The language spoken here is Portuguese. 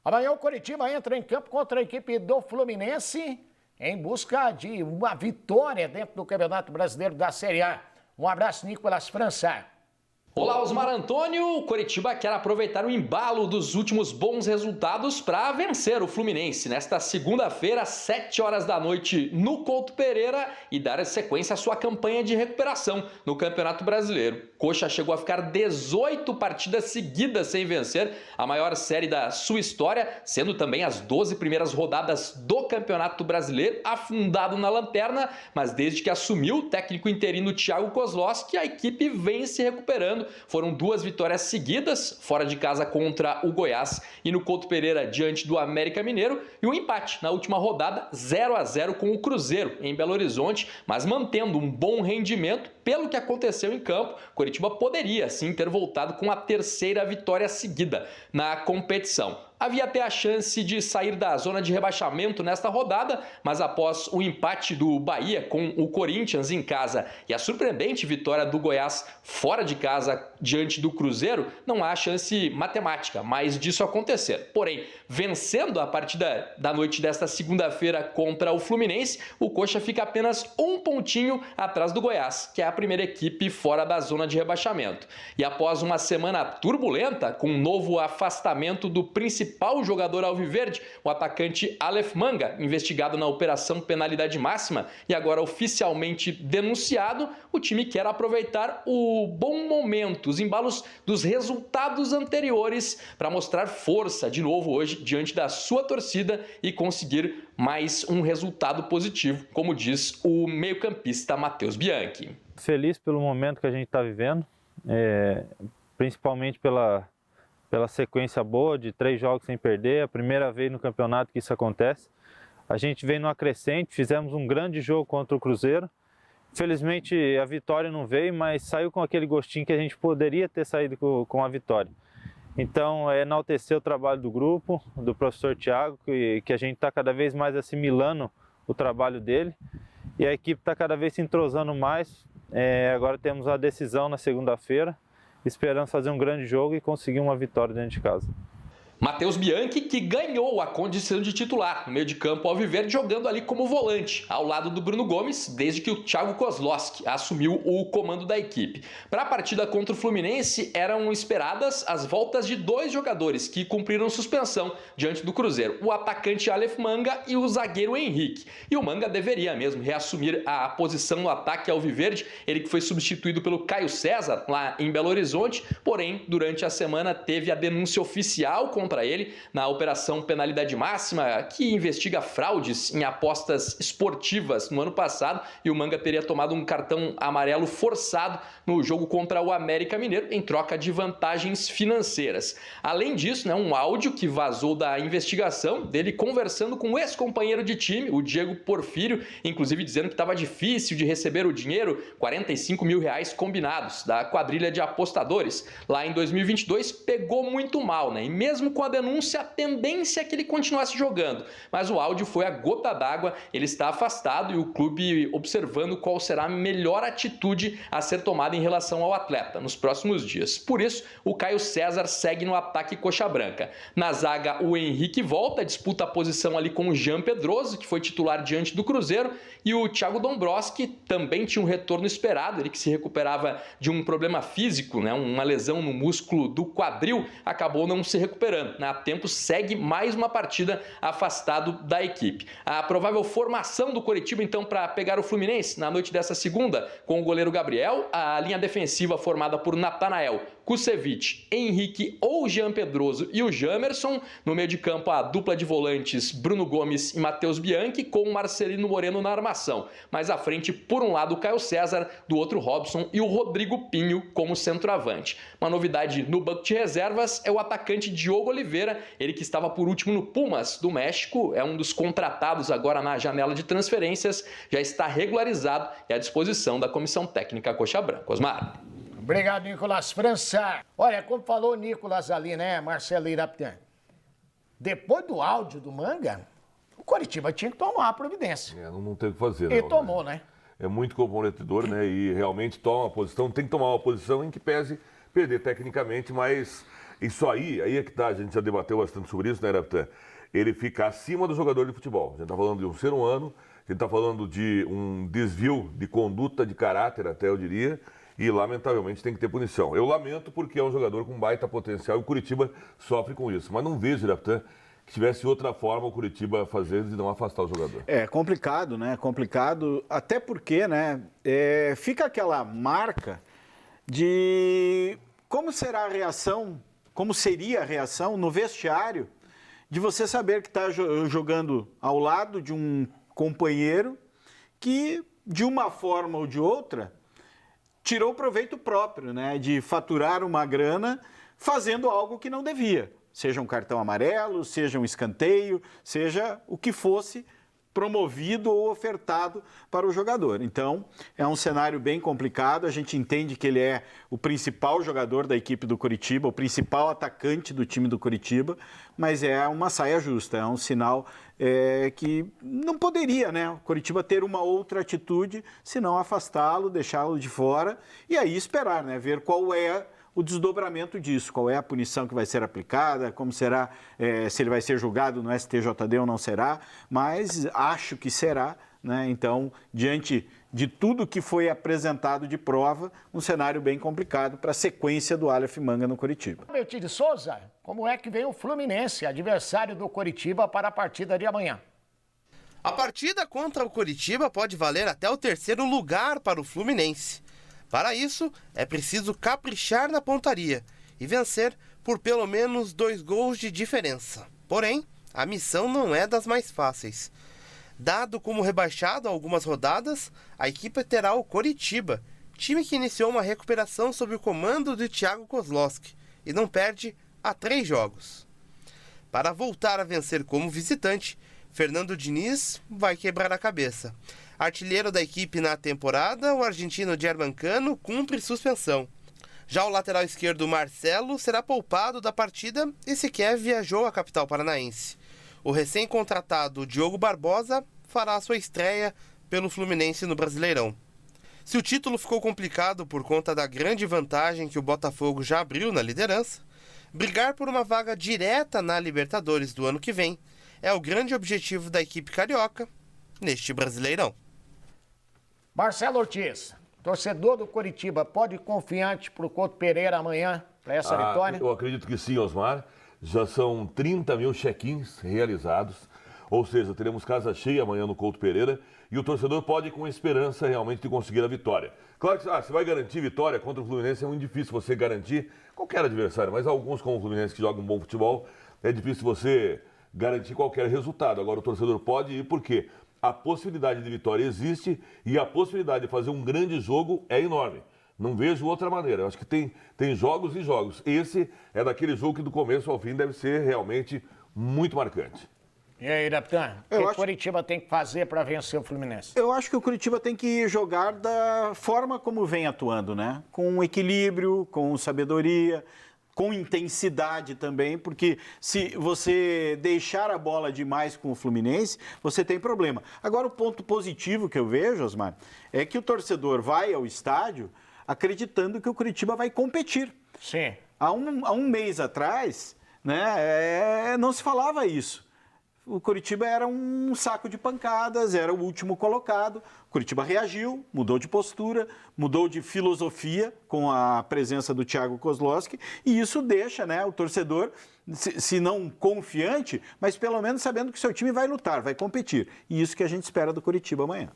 Amanhã o Coritiba entra em campo contra a equipe do Fluminense em busca de uma vitória dentro do Campeonato Brasileiro da Série A. Um abraço, Nicolas França. Olá, Osmar Antônio. O Coritiba quer aproveitar o embalo dos últimos bons resultados para vencer o Fluminense nesta segunda-feira, às 7 horas da noite, no Couto Pereira e dar sequência à sua campanha de recuperação no Campeonato Brasileiro. Coxa chegou a ficar 18 partidas seguidas sem vencer, a maior série da sua história, sendo também as 12 primeiras rodadas do Campeonato Brasileiro, afundado na lanterna, mas desde que assumiu o técnico interino Thiago Kozlowski, a equipe vem se recuperando. Foram 2 vitórias seguidas, fora de casa contra o Goiás e no Couto Pereira diante do América Mineiro, e um empate na última rodada, 0-0 com o Cruzeiro em Belo Horizonte, mas mantendo um bom rendimento pelo que aconteceu em campo. Coritiba poderia sim ter voltado com a 3ª vitória seguida na competição. Havia até a chance de sair da zona de rebaixamento nesta rodada, mas após o empate do Bahia com o Corinthians em casa e a surpreendente vitória do Goiás fora de casa diante do Cruzeiro, não há chance matemática mais disso acontecer. Porém, vencendo a partida da noite desta segunda-feira contra o Fluminense, o Coxa fica apenas um pontinho atrás do Goiás, que é a primeira equipe fora da zona de rebaixamento. E após uma semana turbulenta, com um novo afastamento do principal jogador alviverde, o atacante Aleph Manga, investigado na operação penalidade máxima e agora oficialmente denunciado, o time quer aproveitar o bom momento, os embalos dos resultados anteriores para mostrar força de novo hoje diante da sua torcida e conseguir mais um resultado positivo, como diz o meio-campista Matheus Bianchi. Feliz pelo momento que a gente está vivendo, principalmente pela sequência boa de 3 jogos sem perder, a primeira vez no campeonato que isso acontece. A gente vem numa crescente, fizemos um grande jogo contra o Cruzeiro. Infelizmente a vitória não veio, mas saiu com aquele gostinho que a gente poderia ter saído com a vitória. Então enaltecer o trabalho do grupo, do professor Thiago, que a gente está cada vez mais assimilando o trabalho dele. E a equipe está cada vez se entrosando mais. Agora temos a decisão na segunda-feira. Esperamos fazer um grande jogo e conseguir uma vitória dentro de casa. Matheus Bianchi, que ganhou a condição de titular no meio de campo alviverde, jogando ali como volante, ao lado do Bruno Gomes, desde que o Thiago Kozlowski assumiu o comando da equipe. Para a partida contra o Fluminense, eram esperadas as voltas de 2 jogadores que cumpriram suspensão diante do Cruzeiro, o atacante Aleph Manga e o zagueiro Henrique. E o Manga deveria mesmo reassumir a posição no ataque alviverde, ele que foi substituído pelo Caio César lá em Belo Horizonte, porém, durante a semana teve a denúncia oficial contra ele na operação penalidade máxima, que investiga fraudes em apostas esportivas no ano passado, e o Manga teria tomado um cartão amarelo forçado no jogo contra o América Mineiro em troca de vantagens financeiras. Além disso, um áudio que vazou da investigação dele conversando com o ex-companheiro de time, o Diego Porfírio, inclusive dizendo que estava difícil de receber o dinheiro, R$45 mil combinados da quadrilha de apostadores. Lá em 2022 pegou muito mal, e mesmo com a denúncia, a tendência é que ele continuasse jogando. Mas o áudio foi a gota d'água, ele está afastado e o clube observando qual será a melhor atitude a ser tomada em relação ao atleta nos próximos dias. Por isso, o Caio César segue no ataque coxa branca. Na zaga, o Henrique volta, disputa a posição ali com o Jean Pedroso, que foi titular diante do Cruzeiro, e o Thiago Dombrowski também tinha um retorno esperado, ele que se recuperava de um problema físico, uma lesão no músculo do quadril, acabou não se recuperando. A tempo segue mais uma partida afastado da equipe. A provável formação do Coritiba, então, para pegar o Fluminense na noite dessa segunda, com o goleiro Gabriel, a linha defensiva formada por Natanael, Kusevich, Henrique ou Jean Pedroso e o Jamerson. No meio de campo, a dupla de volantes Bruno Gomes e Matheus Bianchi, com o Marcelino Moreno na armação. Mais à frente, por um lado, o Caio César, do outro Robson e o Rodrigo Pinho como centroavante. Uma novidade no banco de reservas é o atacante Diogo Oliveira, ele que estava por último no Pumas do México, é um dos contratados agora na janela de transferências, já está regularizado e à disposição da comissão técnica Coxa Branca. Osmar. Obrigado, Nicolas França. Olha, como falou o Nicolas ali, Marcelo Iraptan, depois do áudio do Manga, o Coritiba tinha que tomar a providência. Não teve o que fazer. E tomou, né? É muito comprometedor, E realmente toma uma posição, tem que tomar uma posição em que pese perder tecnicamente, mas Isso aí é que tá, a gente já debateu bastante sobre isso, né, Iraptan? Ele fica acima do jogador de futebol. A gente está falando de um ser humano, a gente está falando de um desvio de conduta, de caráter até, eu diria, e lamentavelmente tem que ter punição. Eu lamento porque é um jogador com baita potencial e o Curitiba sofre com isso. Mas não vejo, Iraptan, que tivesse outra forma o Curitiba fazer de não afastar o jogador. É complicado, né? Complicado, até porque, né? Fica aquela marca de como será a reação, como seria a reação no vestiário de você saber que está jogando ao lado de um companheiro que, de uma forma ou de outra, tirou proveito próprio, né? De faturar uma grana fazendo algo que não devia. Seja um cartão amarelo, seja um escanteio, seja o que fosse promovido ou ofertado para o jogador. Então, é um cenário bem complicado. A gente entende que ele é o principal jogador da equipe do Curitiba, o principal atacante do time do Curitiba, mas é uma saia justa, é um sinal que não poderia, né, o Curitiba ter uma outra atitude, senão afastá-lo, deixá-lo de fora e aí esperar, né, ver qual é o desdobramento disso, qual é a punição que vai ser aplicada, como será, se ele vai ser julgado no STJD ou não será, mas acho que será, né? Então, diante de tudo que foi apresentado de prova, um cenário bem complicado para a sequência do Aleph Manga no Curitiba. Belti de Souza, como é que vem o Fluminense, adversário do Curitiba, para a partida de amanhã? A partida contra o Curitiba pode valer até o 3º lugar para o Fluminense. Para isso, é preciso caprichar na pontaria e vencer por pelo menos 2 gols de diferença. Porém, a missão não é das mais fáceis. Dado como rebaixado há algumas rodadas, a equipe terá o Coritiba, time que iniciou uma recuperação sob o comando de Thiago Kozlowski e não perde há 3 jogos. Para voltar a vencer como visitante, Fernando Diniz vai quebrar a cabeça. Artilheiro da equipe na temporada, o argentino Germancano cumpre suspensão. Já o lateral esquerdo Marcelo será poupado da partida e sequer viajou à capital paranaense. O recém-contratado Diogo Barbosa fará sua estreia pelo Fluminense no Brasileirão. Se o título ficou complicado por conta da grande vantagem que o Botafogo já abriu na liderança, brigar por uma vaga direta na Libertadores do ano que vem é o grande objetivo da equipe carioca neste Brasileirão. Marcelo Ortiz, torcedor do Curitiba, pode ir confiante para o Couto Pereira amanhã, para essa vitória? Eu acredito que sim, Osmar. Já são 30 mil check-ins realizados, ou seja, teremos casa cheia amanhã no Couto Pereira e o torcedor pode ir com esperança realmente de conseguir a vitória. Claro que você vai garantir vitória contra o Fluminense, é muito difícil você garantir qualquer adversário, mas alguns como o Fluminense que jogam um bom futebol, é difícil você garantir qualquer resultado. Agora o torcedor pode ir porque a possibilidade de vitória existe e a possibilidade de fazer um grande jogo é enorme. Não vejo outra maneira. Eu acho que tem jogos e jogos. Esse é daquele jogo que do começo ao fim deve ser realmente muito marcante. E aí, Iraptan, o que o Curitiba tem que fazer para vencer o Fluminense? Eu acho que o Curitiba tem que jogar da forma como vem atuando, né? Com equilíbrio, com sabedoria, com intensidade também, porque se você deixar a bola demais com o Fluminense, você tem problema. Agora, o ponto positivo que eu vejo, Osmar, é que o torcedor vai ao estádio acreditando que o Curitiba vai competir. Sim. Há um mês atrás, né, não se falava isso. O Curitiba era um saco de pancadas, era o último colocado. O Curitiba reagiu, mudou de postura, mudou de filosofia com a presença do Thiago Kozlowski e isso deixa, né, o torcedor, se não confiante, mas pelo menos sabendo que seu time vai lutar, vai competir. E isso que a gente espera do Curitiba amanhã.